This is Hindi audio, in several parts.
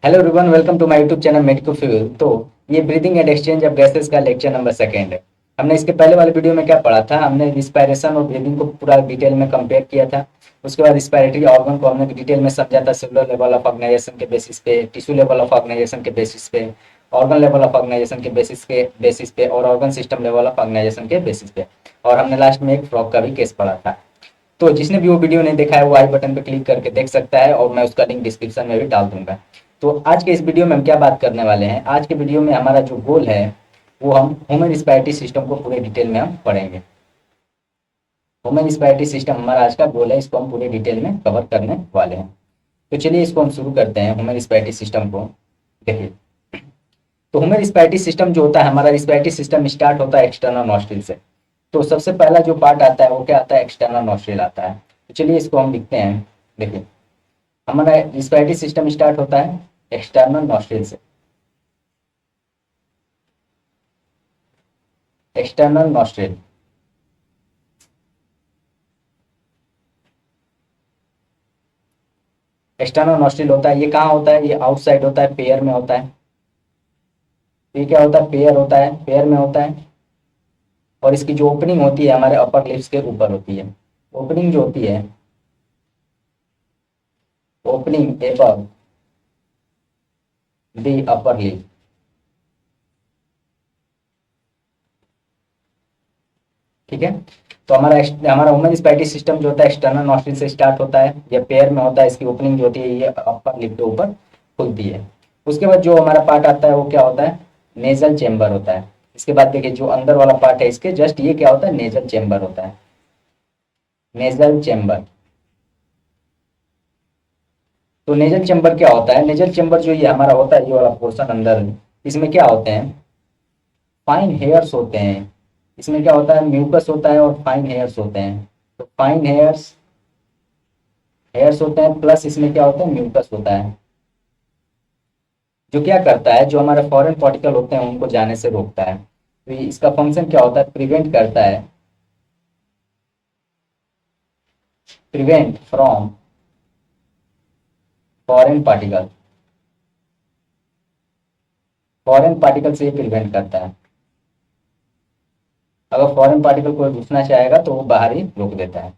Hello everyone, welcome to my YouTube channel medico fuel. तो ये breathing and exchange of gases का लेक्चर नंबर सेकंड है। हमने इसके पहले वाले वीडियो में क्या पढ़ा था? हमने रिस्पायरेशन और ब्रीदिंग को पूरा डिटेल में कंपेयर किया था। उसके बाद रिस्पायरेटरी ऑर्गन को हमने डिटेल में समझा था, सेलुलर लेवल ऑफ ऑर्गेनाइजेशन के बेसिस पे, टिश्यू लेवल ऑफ ऑर्गेनाइजेशन के बेसिस पे, ऑर्गन लेवल ऑफ ऑर्गेनाइजेशन के बेसिस पे और organ system level of organisation के बेसिस पे। और हमने लास्ट में एक फ्रॉग का भी केस पढ़ा था। तो जिसने भी वो वीडियो नहीं देखा है वो आई बटन पे क्लिक करके देख सकता है और मैं उसका लिंक डिस्क्रिप्शन में भी डाल दूंगा। तो आज के इस वीडियो में हम क्या बात करने वाले हैं? आज के वीडियो में हमारा जो गोल है वो हम ह्यूमन रिस्पायरेटरी सिस्टम को पूरे डिटेल में हम पढ़ेंगे। ह्यूमन रिस्पायरेटरी सिस्टम हमारा आज का गोल है, इसको हम पूरे डिटेल में कवर करने वाले हैं। तो चलिए इसको हम शुरू करते हैं, ह्यूमन रिस्पायरेटरी सिस्टम को। देखिए, तो ह्यूमन रिस्पायरेटरी सिस्टम जो होता है, हमारा रिस्पायरेटरी सिस्टम स्टार्ट होता है एक्सटर्नल नॉस्ट्रिल से। तो सबसे पहला जो पार्ट आता है वो क्या आता है? एक्सटर्नल नॉस्ट्रिल आता है। तो चलिए इसको हम लिखते हैं। देखिए, हमारा रिस्पायरेटरी सिस्टम स्टार्ट होता है एक्सटर्नल नॉस्ट्रिल से। एक्सटर्नल नॉस्ट्रिल, एक्सटर्नल नॉस्ट्रिल होता है, ये कहाँ होता है? ये आउटसाइड होता है, पेयर में होता है। ये क्या होता है? पेयर होता है, पेयर में होता है। और इसकी जो ओपनिंग होती है हमारे अपर लिप्स के ऊपर होती है। ओपनिंग जो होती है, opening above the upper lip. ठीक है। तो हमारा ह्यूमन रिस्पायरेटरी सिस्टम जो होता है एक्सटर्नल नॉस्ट्रिल से स्टार्ट होता है, ये पेयर में होता है। इसकी ओपनिंग जो होती है ये अपर लिप के ऊपर खुलती है। उसके बाद जो हमारा पार्ट आता है वो क्या होता है? नेजल चेम्बर होता है। इसके बाद देखिए, जो अंदर वाला पार्ट है इसके जस्ट ये क्या होता है? नेजल चेम्बर होता है। Nasal chamber. तो नेजल चेम्बर क्या होता है? नेजल चेम्बर जो ये हमारा होता है, ये वाला पोर्शन अंदर, इसमें क्या होते हैं? फाइन हेयर्स होते हैं। इसमें क्या होता है? म्यूकस होता है और फाइन हेयर्स होते हैं। तो फाइन हेयर्स, हेयर्स होते हैं, प्लस इसमें क्या होता है? म्यूकस होता है। जो क्या करता है, जो हमारे फॉरेन पार्टिकल होते हैं उनको जाने से रोकता है। तो इसका फंक्शन क्या होता है? प्रिवेंट करता है, prevent from foreign particle. Foreign particle से ये प्रिवेंट करता है। अगर फॉरेन पार्टिकल कोई घुसना चाहेगा तो वो बाहर ही रोक देता है।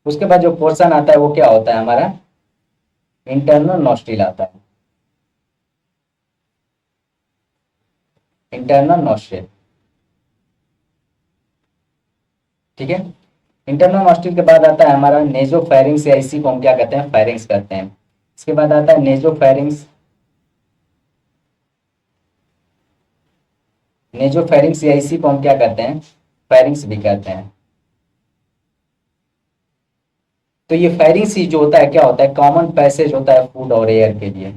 उसके बाद जो पोर्शन आता है वो क्या होता है? हमारा इंटरनल नॉस्ट्रिल आता है। इंटरनल नॉस्ट्रिल, ठीक है। इंटरनल नॉस्ट्रिल के बाद आता है हमारा नेजो फेरिंग्स, या इसी को हम क्या कहते हैं? फेरिंग्स कहते हैं। इसके बाद आता है नेजो फेरिंग्स। नेजो फेरिंग्स या इसी को हम क्या कहते हैं? फेरिंग्स भी कहते हैं। तो ये फेरिंग्स ही जो होता है क्या होता है? कॉमन पैसेज होता है फूड और एयर के लिए।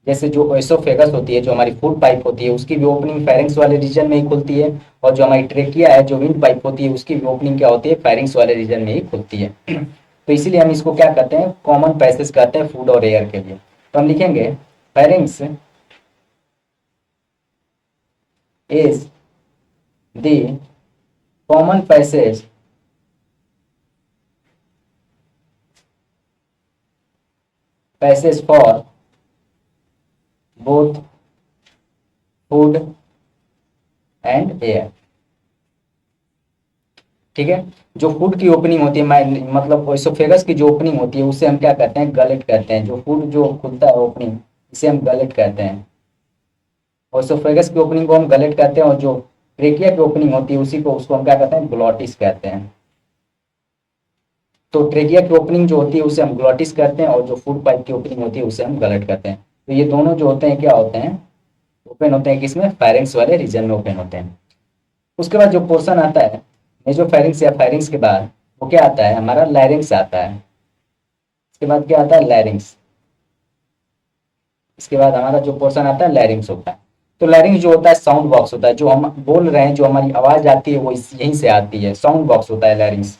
जैसे जो एसोफेगस होती है, जो हमारी फूड पाइप होती है, उसकी भी ओपनिंग फेरिंग्स वाले रीजन में ही खुलती है। और जो हमारी ट्रेकिया है, जो विंड पाइप होती है, उसकी भी ओपनिंग क्या होती है? फेरिंग्स वाले रीजन में ही खुलती है। तो इसीलिए हम इसको क्या कहते हैं? कॉमन पैसेज कहते हैं फूड और एयर के लिए। तो हम लिखेंगे pharynx is the common passage passage for both food and air. ठीक है। जो फूड की ओपनिंग होती है, मतलब एसोफेगस की जो ओपनिंग होती है उसे हम क्या कहते हैं? गलेट कहते हैं। जो फूड जो खुलता है ओपनिंग, इसे हम गलेट कहते हैं। एसोफेगस की ओपनिंग को हम गलेट कहते हैं, और जो ट्रेकिया की ओपनिंग होती है उसी को, उसको हम क्या कहते हैं? ग्लॉटिस कहते हैं। तो ट्रेकिया की ओपनिंग जो होती है उसे हम ग्लॉटिस कहते हैं, और जो फूड पाइप की ओपनिंग होती है उसे हम गलेट कहते हैं। तो ये दोनों जो होते हैं क्या होते हैं? ओपन होते हैं किसमें? फायरिंग्स वाले रीजन में ओपन होते हैं। उसके बाद जो पोर्शन आता है नेजोफेरिंग्स या फायरिंग्स के बाद, वो क्या आता है? हमारा लैरिंग्स आता है। इसके बाद क्या आता है? लैरिंग्स। इसके बाद हमारा जो पोर्शन आता है लैरिंग्स होता है। तो लैरिंग्स जो होता है साउंड बॉक्स होता है। जो हम बोल रहे हैं, जो हमारी आवाज आती है वो यहीं से आती है। साउंड बॉक्स होता है लैरिंग्स,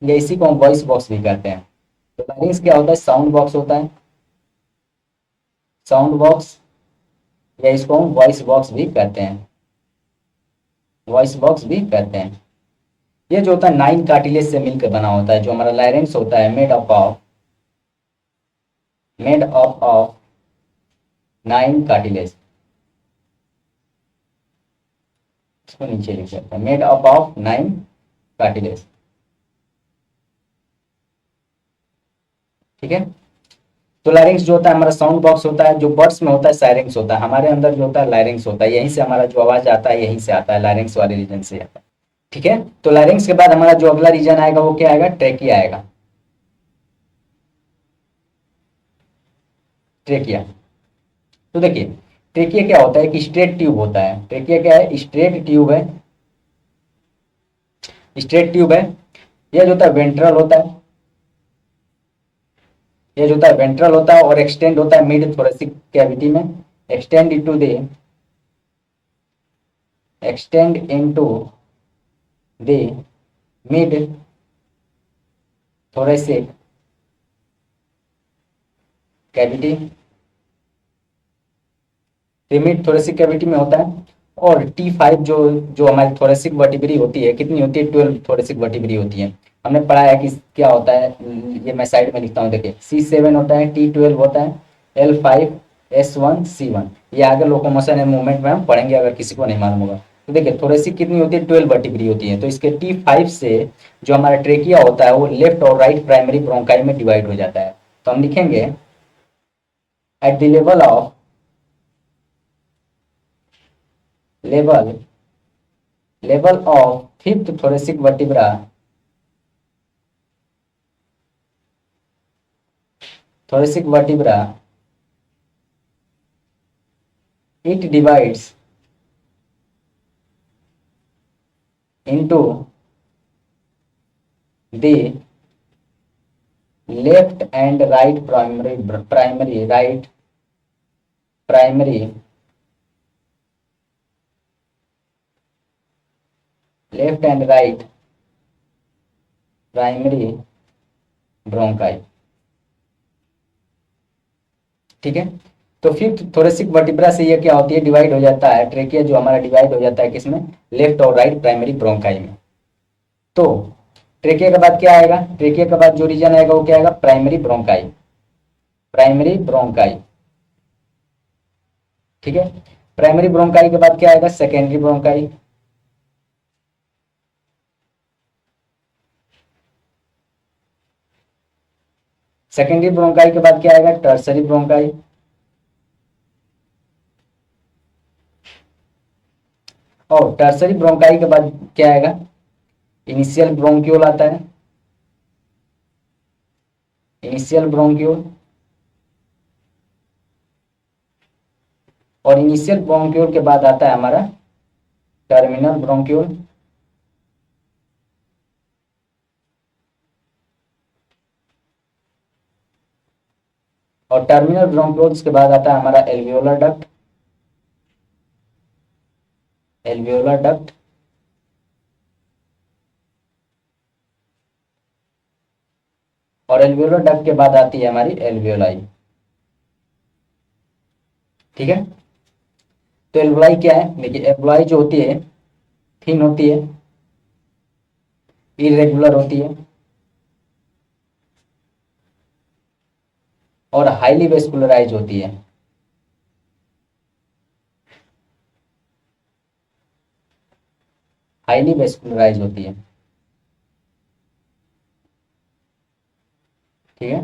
या इसी को हम वॉइस बॉक्स भी कहते हैं। तो लैरिंग्स क्या होता है? साउंड बॉक्स होता है। साउंड बॉक्स, या इसको हम वॉइस बॉक्स भी कहते हैं। वॉइस बॉक्स भी कहते हैं। ये जो होता है 9 कार्टिलेज से मिलकर बना होता है। जो हमारा लैरिंग्स होता है मेड अप ऑफ 9 कार्टिलेज, इसको नीचे लिख सकते हैं, मेड अप ऑफ 9 कार्टिलेज। ठीक है। तो लैरिंग्स जो होता है हमारा साउंड बॉक्स होता है, जो बर्ड्स में होता है सायरिंग्स होता है, हमारे अंदर जो होता है लैरिंग्स होता है, यहीं से हमारा जो आवाज आता है यहीं से आता है, लैरिंग्स वाले रीजन से आता है। ठीक है। तो लैरिंग्स के बाद हमारा जो अगला रीजन आएगा वो क्या आएगा, ट्रेकिया आएगा। ट्रेकिया, तो देखिए ट्रेकिया क्या होता है, एक स्ट्रेट ट्यूब होता है। ट्रेकिया क्या है, स्ट्रेट ट्यूब है। स्ट्रेट ट्यूब है। यह जो होता है वेंट्रल होता है, ये जो होता है वेंट्रल होता है और एक्सटेंड होता है मिड थोरेसिक कैविटी में। Extend into the extend into the mid thoracic cavity, mid thoracic cavity में होता है। और T5 जो जो हमारी थोरेसिक वर्टिब्री होती है, कितनी होती है, 12 थोरेसिक वर्टिब्री होती है। हमने पढ़ा है कि क्या होता है, ये मैं साइड में लिखता हूँ, देखिए C7 होता है, T12 होता है, L5 S1 C1। ये आगे लोकोमोशन एंड मूवमेंट में हम पढ़ेंगे अगर किसी को नहीं मालूम होगा। तो देखिए थोरेसिक कितनी होती है, 12 वर्टिब्री होती है। तो इसके T5 से जो हमारा ट्रेकिया होता है वो लेफ्ट और राइट प्राइमरी ब्रोंकाई में डिवाइड हो जाता है। तो हम लिखेंगे at the level level of fifth thoracic vertebra, thoracic vertebra, it divides into the left and right primary left and right primary bronchi। ठीक है। तो फिफ्थ थोरेसिक वर्टिब्रा से ये क्या होती है, डिवाइड हो जाता है ट्रेकिया, जो हमारा डिवाइड हो जाता है किसमें, लेफ्ट और राइट प्राइमरी ब्रोंकाई में। तो ट्रेकिया के बाद क्या आएगा, ट्रेकिया के बाद जो रीजन आएगा वो क्या आएगा, प्राइमरी ब्रोंकाई। Primary bronchi. ठीक है। प्राइमरी ब्रोंकाई के बाद क्या आएगा, सेकेंडरी ब्रोंकाई। सेकेंडरी ब्रोंकाई के बाद क्या आएगा, टर्सरी ब्रोंकाई। और टर्सरी ब्रोंकाई के बाद क्या आएगा, इनिशियल ब्रोंक्यूल आता है। इनिशियल ब्रोंक्यूल, और इनिशियल ब्रोंक्यूल के बाद आता है हमारा टर्मिनल ब्रोंक्यूल। और टर्मिनल ब्रोंक्यूल्स के बाद आता है हमारा एल्वियोलर डक्ट। Alveolar duct. और एल्वियोलर डक्ट के बाद आती है हमारी एल्वियोलाई। ठीक है। तो एल्वियोलाई क्या है, देखिए एल्वियोलाई जो होती है थिन होती है, इरेगुलर होती है और हाईली वेस्कुलराइज होती है। हाईली वेस्कुलराइज होती है। ठीक है।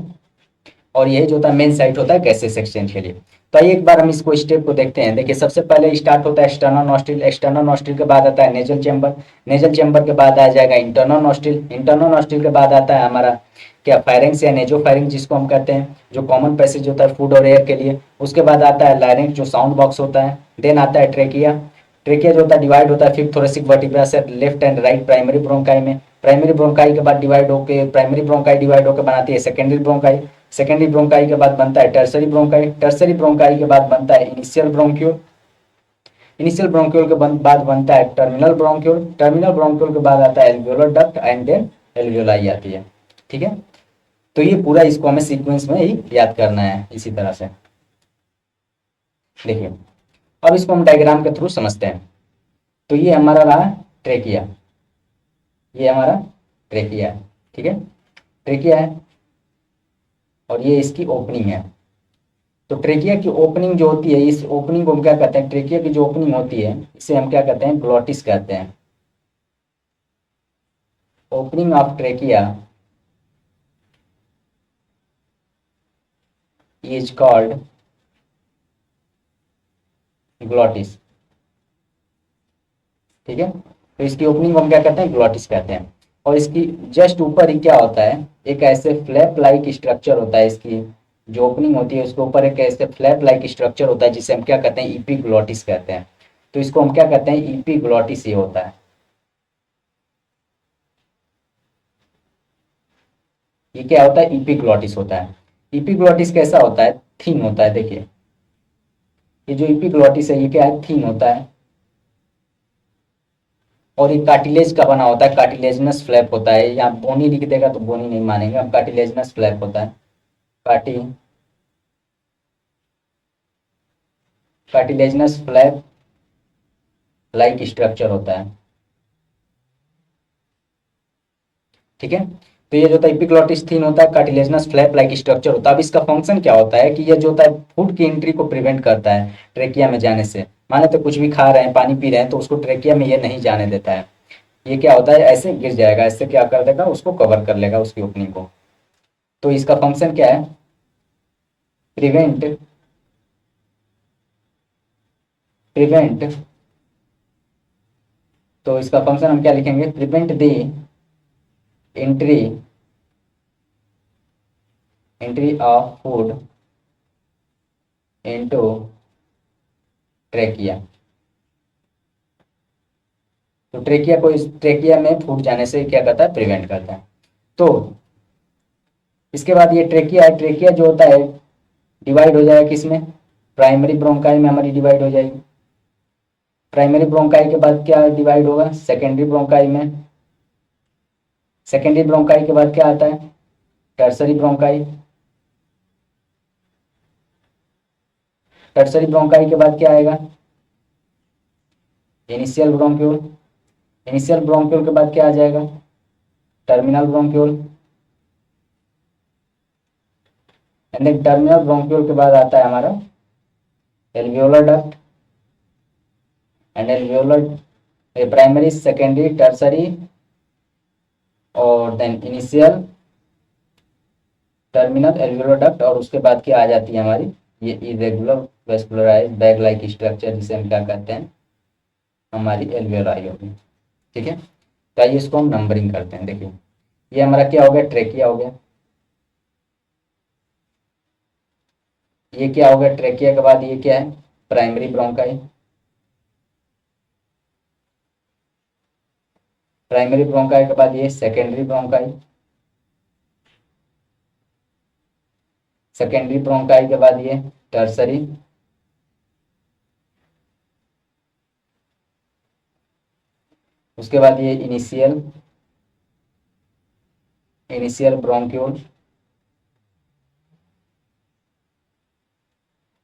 और यही जो होता है मेन साइट होता है गैसेस एक्सचेंज के लिए। तो आइए एक बार हम इसको स्टेप को देखते हैं। देखिए सबसे पहले स्टार्ट होता है एक्सटर्नल नॉस्ट्रिल। एक्सटर्नल नॉस्ट्रिल के बाद आता है नेजल चैम्बर। नेजल चैम्बर के बाद आ जाएगा इंटरनल नॉस्ट्रिल। इंटरनल नॉस्ट्रिल के बाद आता है हमारा क्या, फायरिंग्स या नेजो फायरिंग जिसको हम कहते हैं, जो कॉमन पैसेज होता है फूड और एयर के लिए। उसके बाद आता है लायरिंक्स जो साउंड बॉक्स होता है। देन आता है ट्रेकिया। ट्रेकिया जो होता है डिवाइड होता है फिफ्थ थोरेसिक वर्टिब्रा से left and right primary bronchi में। प्राइमरी ब्रोंकाई के बाद डिवाइड होकर प्राइमरी ब्रोंकाई डिवाइड होकर बनाती है सेकेंडरी ब्रोंकाई। सेकेंडरी ब्रोंकाई के बाद बनता है टर्सरी ब्रोंकाई। टर्सरी ब्रोंकाई के बाद बनता है इनिशियल ब्रोंक्यूल। इनिशियल ब्रोंक्यूल के बाद बनता है टर्मिनल ब्रोंक्यूल। टर्मिनल ब्रोंक्यूल के बाद आता है alveolar duct and then alveoli आती है। ठीक है। तो ये पूरा इसको हमें सीक्वेंस में ही याद करना है इसी तरह से। देखिए अब इसको हम डायग्राम के थ्रू समझते हैं। तो ये हमारा रहा ट्रेकिया, ये हमारा ट्रेकिया है। ठीक है। ट्रेकिया है और ये इसकी ओपनिंग है। तो ट्रेकिया की ओपनिंग जो होती है, इस ओपनिंग को हम क्या कहते हैं, ट्रेकिया की जो ओपनिंग होती है इसे हम क्या कहते हैं, ग्लॉटिस कहते हैं। Opening of trachea is called glottis. ठीक है, तो इसकी ओपनिंग को हम क्या कहते हैं, ग्लॉटिस कहते हैं। और इसकी जस्ट ऊपर ही क्या होता है, एक ऐसे फ्लैप लाइक स्ट्रक्चर होता है, इसकी जो ओपनिंग होती है उसके ऊपर एक ऐसे फ्लैप लाइक स्ट्रक्चर होता है जिसे हम क्या कहते हैं, ईपीग्लॉटिस कहते हैं। तो इसको हम क्या कहते हैं, ईपीग्लॉटिस ये होता है। ये क्या होता है, ईपीग्लॉटिस होता है। ईपीग्लॉटिस कैसा होता है, थिन होता है। देखिए ये जो ईपीग्लॉटिस है ये क्या है, थिन होता है। और ये कार्टिलेज का बना होता है, कार्टिलेजनस फ्लैप होता है। यहाँ बोनी लिख देगा तो बोनी नहीं मानेंगे हम, कार्टिलेजनस फ्लैप होता है। कार्टी कार्टिलेजनस फ्लैप लाइक स्ट्रक्चर होता है। ठीक है, तो ये जो होता है एपिग्लॉटिस थिन होता है, कार्टिलेजनस फ्लैप लाइक स्ट्रक्चर होता है। अब इसका फंक्शन क्या होता है कि ये जो होता है फूड की एंट्री को प्रिवेंट करता है ट्रेकिया में जाने से। माने तो कुछ भी खा रहे हैं, पानी पी रहे हैं, तो उसको ट्रेकिया में ये नहीं जाने देता है। ये क्या होता है, ऐसे गिर जाएगा, ऐसे क्या कर देगा, उसको कवर कर लेगा उसकी ओपनिंग को। तो इसका फंक्शन क्या है, प्रिवेंट प्रिवेंट तो इसका फंक्शन हम क्या लिखेंगे, prevent the entry entry of food into trachea. तो ट्रेकिया को, इस ट्रेकिया में फूड जाने से क्या करता है, प्रिवेंट करता है। तो इसके बाद ये ट्रेकिया है, ट्रेकिया जो होता है डिवाइड हो जाएगा किसमें, प्राइमरी ब्रोंकाई में हमारी डिवाइड हो जाएगी। प्राइमरी ब्रोंकाई के बाद क्या डिवाइड होगा, सेकेंडरी ब्रोंकाई में। सेकेंडरी ब्रोंकाई के बाद क्या आता है, टर्सरी ब्रोंकाई। टर्सरी ब्रोंकाई के बाद क्या आएगा, इनिशियल ब्रोंक्यूल। इनिशियल ब्रोंक्यूल के बाद क्या आ जाएगा, terminal bronchiole. And then terminal bronchiole के बाद आता है हमारा alveolar duct. And alveolar primary, secondary, tertiary और then initial, terminal, alveolar duct. और उसके बाद क्या आ जाती है हमारी, ये irregular vascularised bag like structure, जिसे हम क्या कहते हैं, हमारी एल्वियोलाई होगी। ठीक है, तो आइए इसको हम नंबरिंग करते हैं। देखिए ये हमारा क्या हो गया, ट्रेकिया हो गया। ये क्या हो गया, ट्रेकिया के बाद ये क्या है, प्राइमरी ब्रोंकाई। प्राइमरी ब्रोंकाई के बाद ये सेकेंडरी ब्रोंकाई। सेकेंडरी ब्रोंकाई के बाद ये टर्सरी। उसके बाद ये initial initial bronchiole.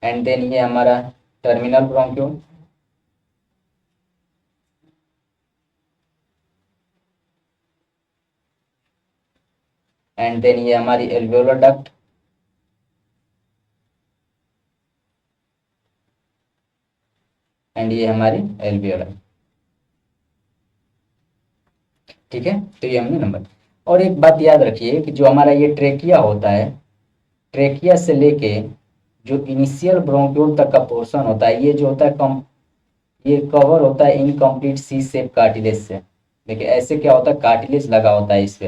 And then ये हमारा टर्मिनल ब्रोंक्यूल। एंड देन ये हमारी एल्वियोलर डक्ट। एंड ये हमारी एल्वियोलर। ठीक है, तो ये हमने नंबर। और एक बात याद रखिए कि जो हमारा ये ट्रेकिया होता है, ट्रेकिया से लेके जो इनिशियल ब्रोंक्यूल तक का पोर्शन होता है, ये जो होता है कम, ये कवर होता है इनकम्प्लीट सी शेप कार्टिलेज से। देखिए ऐसे क्या होता है, कार्टिलेज लगा होता है इस पे,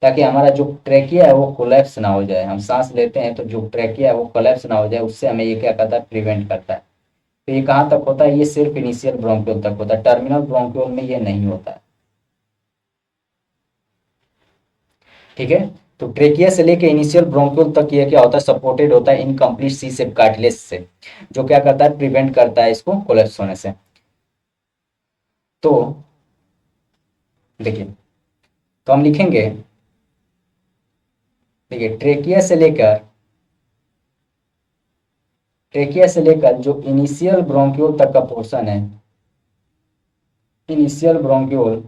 ताकि हमारा जो ट्रेकिया है वो कोलैप्स ना हो जाए। हम सांस लेते हैं तो जो ट्रेकिया है वो कोलैप्स ना हो जाए, उससे हमें ये क्या करता है, प्रिवेंट करता है। तो ये कहाँ तक होता है, ये सिर्फ इनिशियल ब्रोंक्यूल तक होता है, टर्मिनल ब्रोंक्यूल में ये नहीं होता है। ठीक है, तो ट्रेकिया से लेके इनिशियल ब्रोंक्यूल तक ये क्या होता है, सपोर्टेड होता है इनकम्प्लीट सी शेप कार्टिलेज से, जो क्या करता है, प्रिवेंट करता है इसको कोलैप्स होने से। तो देखिए, तो हम लिखेंगे, देखिए ट्रेकिया से लेकर जो इनिशियल ब्रोंक्यूल तक का पोर्शन है, इनिशियल ब्रोंक्यूल,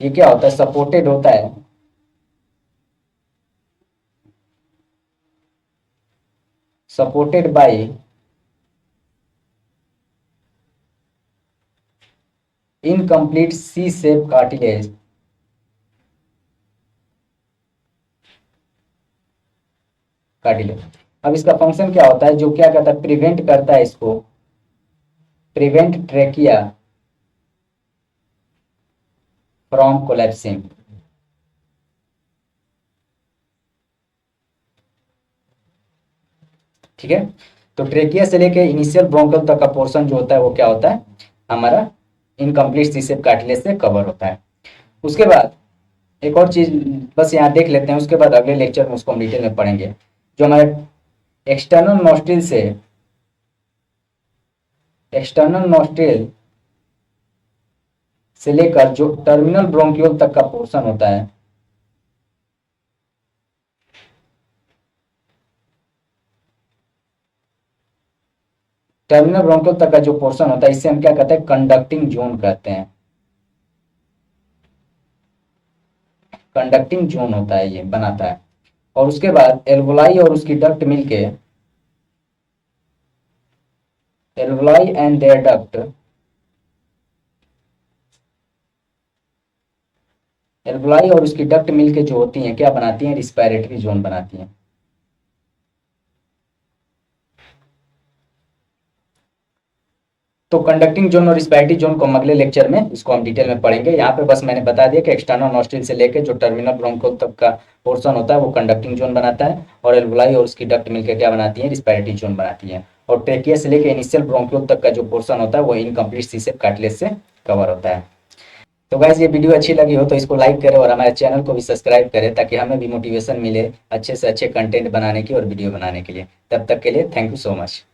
ये क्या होता है, सपोर्टेड होता है supported by incomplete C shape cartilage cartilage. अब इसका फंक्शन क्या होता है, जो क्या करता है, प्रिवेंट करता है इसको, प्रिवेंट ट्रेकिया फ्रॉम कोलैप्सिंग। ठीक है, तो ट्रेकिया से लेके इनिशियल ब्रोंकल तक का पोर्शन जो होता है वो क्या होता है, हमारा इनकम्प्लीट सी शेप कार्टिलेज से कवर होता है। उसके बाद एक और चीज बस यहाँ देख लेते हैं, उसके बाद अगले लेक्चर में उसको हम डिटेल में पढ़ेंगे। जो हमारे एक्सटर्नल नॉस्ट्रिल से लेकर जो टर्मिनल ब्रोंक्यूल तक का पोर्शन होता है, टर्मिनल ब्रोंक्यूल तक का जो पोर्शन होता है, इसे हम क्या कहते हैं, कंडक्टिंग जोन कहते हैं। कंडक्टिंग जोन होता है, ये बनाता है। और उसके बाद एल्वोलाई और उसकी डक्ट मिलके, alveoli and their duct, alveoli और उसकी डक्ट मिलके जो होती हैं क्या बनाती हैं, रिस्पायरेटरी जोन बनाती हैं। तो कंडक्टिंग जोन और रिस्पायरेटरी जोन को हम अगले लेक्चर में इसको हम डिटेल में पढ़ेंगे। यहाँ पे बस मैंने बता दिया कि एक्सटर्नल नॉस्ट्रिल से लेकर जो टर्मिनल ब्रोंकोल तक का पोर्शन होता है वो कंडक्टिंग जोन बनाता है, और एल्वोलाई और उसकी डक्ट मिलकर क्या बनाती है, रिस्पायरेटरी जोन बनाती है। और ट्रेकिया से लेकर इनिशियल ब्रोंक्यूल तक का जो पोर्शन होता है वो इनकम्प्लीट सी शेप कार्टिलेज से कवर होता है। तो गाइस, ये वीडियो अच्छी लगी हो तो इसको लाइक करें और हमारे चैनल को भी सब्सक्राइब करें, ताकि हमें भी मोटिवेशन मिले अच्छे से अच्छे कंटेंट बनाने की और वीडियो बनाने के लिए। तब तक के लिए थैंक यू सो मच।